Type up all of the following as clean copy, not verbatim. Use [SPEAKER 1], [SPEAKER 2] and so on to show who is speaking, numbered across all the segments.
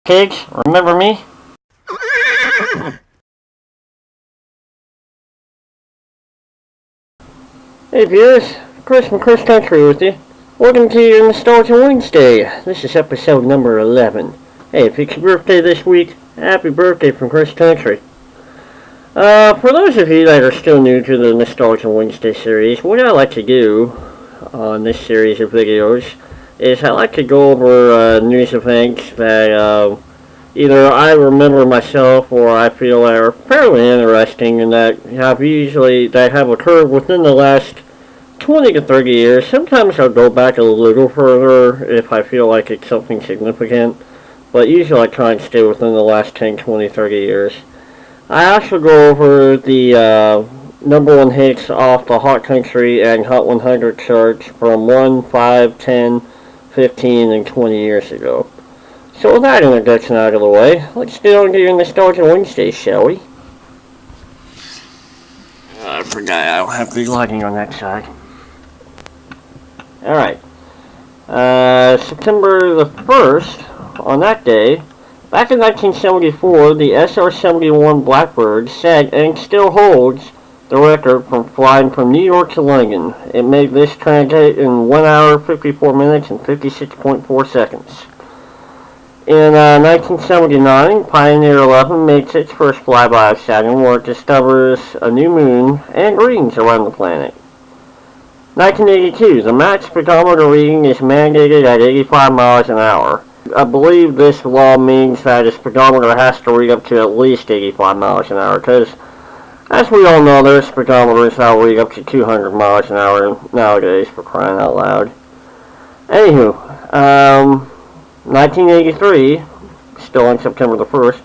[SPEAKER 1] Kids, remember me? Hey viewers, Chris from Chris Country with you. Welcome to your Nostalgia Wednesday. This is episode number 11. Hey, if it's your birthday this week, happy birthday from Chris Country. For those of you that are still new to the Nostalgia Wednesday series, what I like to do on this series of videos is I like to go over news events that either I remember myself or I feel are fairly interesting and that have occurred within the last 20 to 30 years. Sometimes I'll go back a little further if I feel like it's something significant, but usually I try and stay within the last 10, 20, 30 years. I also go over the number one hits off the Hot Country and Hot 100 charts from 1, 5, 10, 15, and 20 years ago. So with that introduction out of the way, let's get on to your Nostalgia Wednesday, shall we? I forgot I don't have the lighting on that side. Alright. September the 1st, on that day, back in 1974, the SR-71 Blackbird set and still holds the record from flying from New York to London. It made this transit in 1 hour, 54 minutes, and 56.4 seconds. In 1979, Pioneer 11 makes its first flyby of Saturn, where it discovers a new moon and rings around the planet. 1982, the max speedometer reading is mandated at 85 miles an hour. I believe this law means that a speedometer has to read up to at least 85 miles an hour, because as we all know, their speedometers now read up to 200 miles an hour nowadays, for crying out loud. Anywho, 1983, still on September the 1st,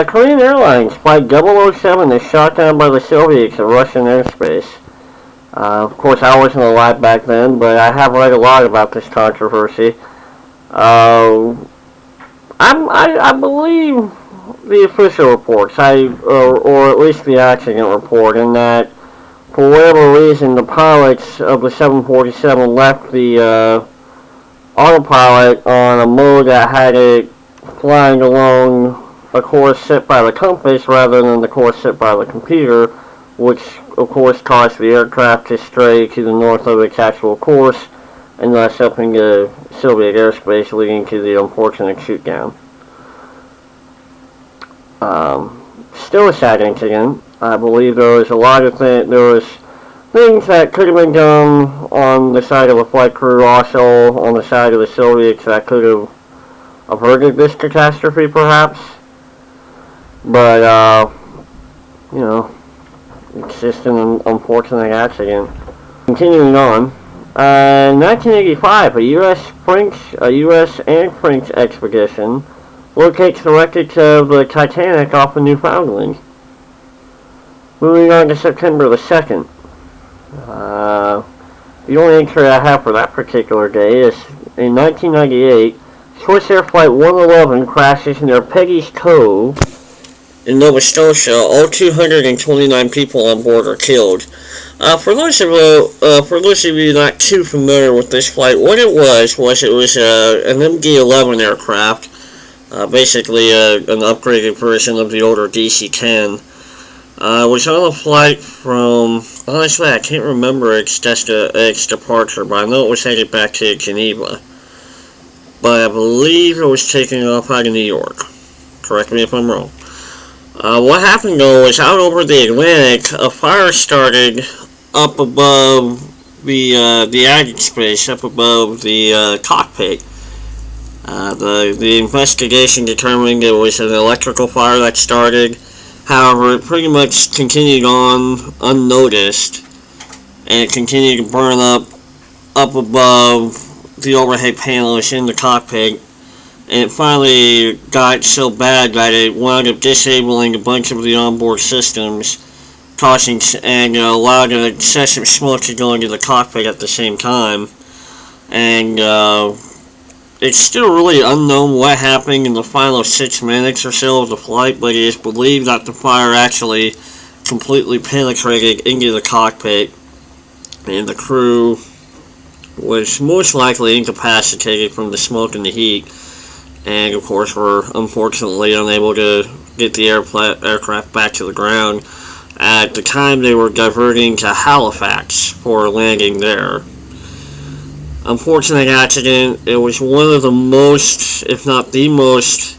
[SPEAKER 1] Korean Airlines Flight 007 is shot down by the Soviets in Russian airspace. Of course, I wasn't alive back then, but I have read a lot about this controversy. I believe the official reports, or at least the accident report, in that for whatever reason the pilots of the 747 left the autopilot on a mode that had it flying along a course set by the compass rather than the course set by the computer, which of course caused the aircraft to stray to the north of its actual course and thus helping the Soviet airspace, leading to the unfortunate shoot down. Still a sad incident. I believe there was a lot of things that could have been done on the side of the flight crew, also on the side of the Soviets, that could have averted this catastrophe, perhaps. But, it's just an unfortunate accident. Continuing on, in 1985, a U.S. and French expedition locates the wreckage of the Titanic off of Newfoundland. Moving on to September the 2nd. The only entry I have for that particular day is in 1998, Swiss Air Flight 111 crashes near Peggy's Cove in Nova Scotia. All 229 people on board are killed. For those of you not too familiar with this flight, what it was an MD-11 aircraft, basically an upgraded version of the older DC-10. Was on a flight from, honestly, I can't remember its departure, but I know it was headed back to Geneva. But I believe it was taking off out of New York. Correct me if I'm wrong. What happened though was out over the Atlantic, a fire started up above the attic space, up above the cockpit. The investigation determined it was an electrical fire that started. However, it pretty much continued on unnoticed, and it continued to burn up above the overhead panels in the cockpit, and it finally got so bad that it wound up disabling a bunch of the onboard systems, causing and allowed an excessive smoke to go into the cockpit at the same time. And it's still really unknown what happened in the final 6 minutes or so of the flight, but it is believed that the fire actually completely penetrated into the cockpit, and the crew was most likely incapacitated from the smoke and the heat. and of course were unfortunately unable to get the aircraft back to the ground. At the time, they were diverting to Halifax for landing there. Unfortunate accident. It was one of the most, if not the most,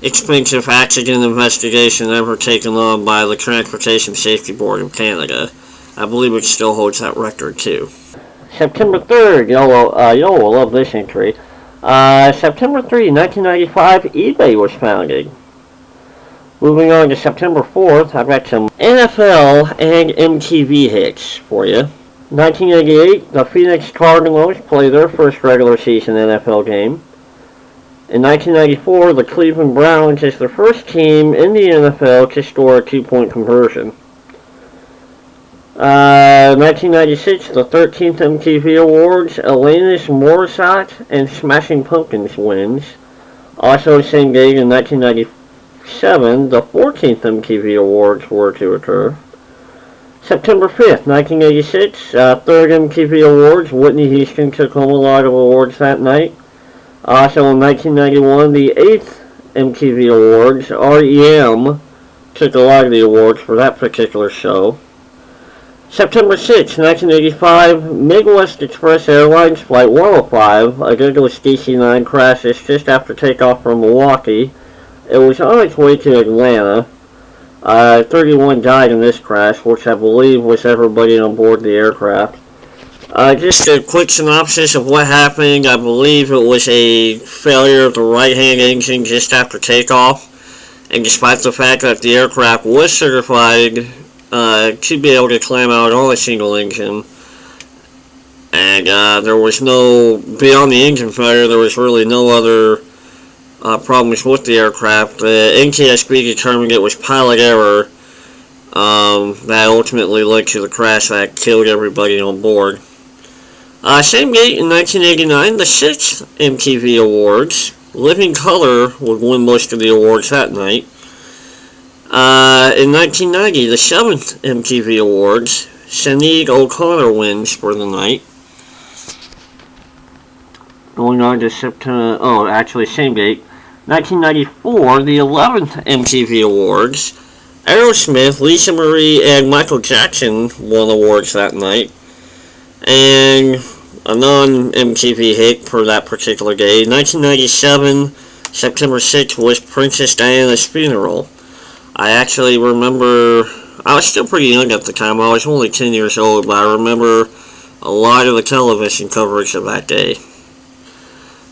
[SPEAKER 1] expensive accident investigation ever taken on by the Transportation Safety Board of Canada. I believe it still holds that record too. September 3rd, y'all will love this entry. September 3, 1995, eBay was founded. Moving on to September 4th, I've got some NFL and MTV hits for you. 1988, the Phoenix Cardinals play their first regular season NFL game. In 1994, the Cleveland Browns is the first team in the NFL to score a two-point conversion. 1996, the 13th MTV Awards, Alanis Morissette and Smashing Pumpkins wins. Also, same date in 1997, the 14th MTV Awards were to occur. September 5th, 1986, third MTV Awards, Whitney Houston took home a lot of awards that night. Also in 1991, the 8th MTV Awards, REM took a lot of the awards for that particular show. September 6, 1985, Midwest Express Airlines Flight 105, a Douglas DC-9 crashes just after takeoff from Milwaukee. It was on its way to Atlanta. 31 died in this crash, which I believe was everybody on board the aircraft. Just a quick synopsis of what happened. I believe it was a failure of the right-hand engine just after takeoff. And despite the fact that the aircraft was certified to be able to climb out on a single engine, and there was no, beyond the engine failure, there was really no other problems with the aircraft. The NTSB determined it was pilot error that ultimately led to the crash that killed everybody on board. Same date in 1989, the 6th MTV Awards. Living Color would win most of the awards that night. In 1990, the 7th MTV Awards, Sinead O'Connor wins for the night. Going on to September, same date, 1994, the 11th MTV Awards, Aerosmith, Lisa Marie, and Michael Jackson won awards that night. And a non-MTV hit for that particular day, 1997, September 6th, was Princess Diana's funeral. I actually remember, I was still pretty young at the time, I was only 10 years old, but I remember a lot of the television coverage of that day.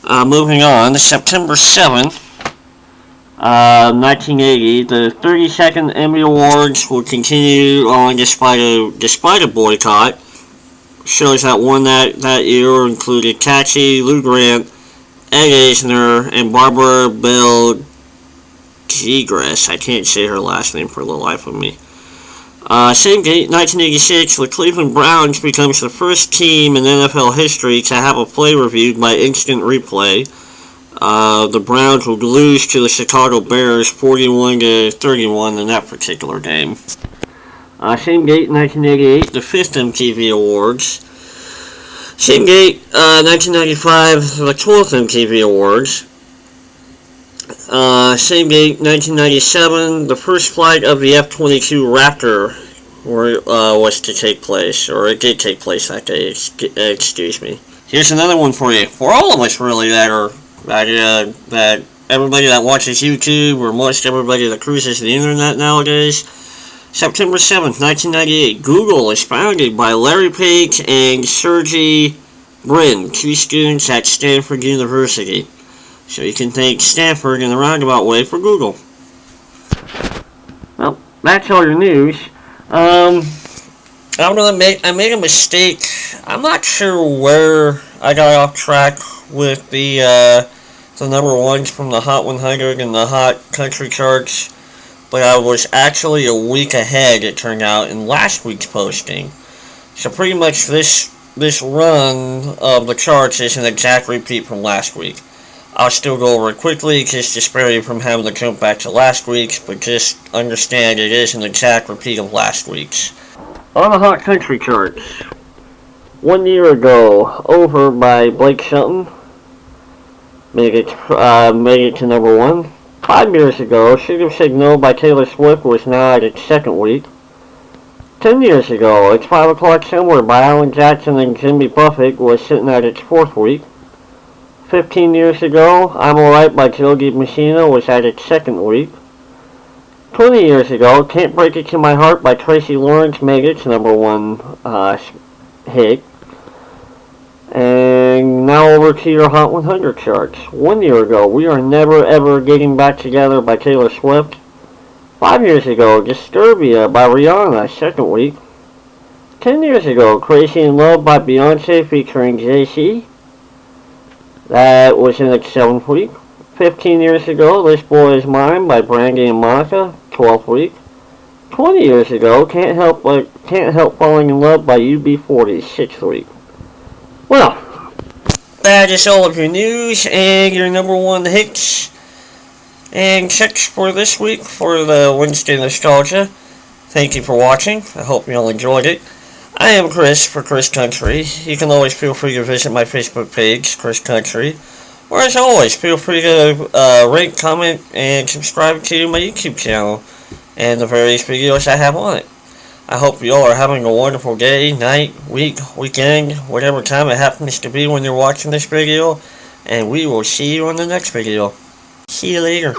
[SPEAKER 1] Moving on, September 7th, 1980, the 32nd Emmy Awards will continue on despite a boycott. Shows that won that year included Taxi, Lou Grant, Ed Asner, and Barbara Bel Geddes. I can't say her last name for the life of me. Same date, 1986, the Cleveland Browns becomes the first team in NFL history to have a play reviewed by instant replay. The Browns would lose to the Chicago Bears 41-31 in that particular game. Same date, 1988, the 5th MTV Awards. Same date, 1995, the 12th MTV Awards. Same date, 1997, the first flight of the F-22 Raptor was to take place, or it did take place that day, excuse me. Here's another one for you, for all of us really, that everybody that watches YouTube, or most everybody that cruises the internet nowadays. September 7th, 1998, Google is founded by Larry Page and Sergey Brin, two students at Stanford University. So you can thank Stanford in a roundabout way for Google. Well, that's all your news. I made a mistake. I'm not sure where I got off track with the number ones from the Hot 100 and the Hot Country charts. But I was actually a week ahead, it turned out, in last week's posting. So pretty much this run of the charts is an exact repeat from last week. I'll still go over it quickly, just to spare you from having to jump back to last week's, but just understand it is an exact repeat of last week's. On the Hot Country charts, 1 year ago, Over by Blake Shelton. made it to number 1. 5 years ago, Should Have Said No by Taylor Swift was now at its 2nd week. 10 years ago, It's 5 O'Clock Somewhere by Alan Jackson and Jimmy Buffett was sitting at its 4th week. 15 years ago, I'm Alright by Jogie Messina was at its 2nd week. 20 years ago, Can't Break It to My Heart by Tracy Lawrence made its number 1 hit. And now over to your Hot 100 charts. 1 year ago, We Are Never Ever Getting Back Together by Taylor Swift. 5 years ago, Disturbia by Rihanna, 2nd week. 10 years ago, Crazy in Love by Beyonce featuring Jay-Z. That was in its 7th week. 15 years ago, This Boy Is Mine by Brandy and Monica, 12th week. 20 years ago, Can't Help Falling in Love by UB40, 6th week. Well, that is all of your news and your number 1 hits and checks for this week for the Wednesday Nostalgia. Thank you for watching. I hope you all enjoyed it. I am Chris for Chris Country. You can always feel free to visit my Facebook page, Chris Country. Or as always, feel free to rate, comment, and subscribe to my YouTube channel and the various videos I have on it. I hope you all are having a wonderful day, night, week, weekend, whatever time it happens to be when you're watching this video. And we will see you on the next video. See you later.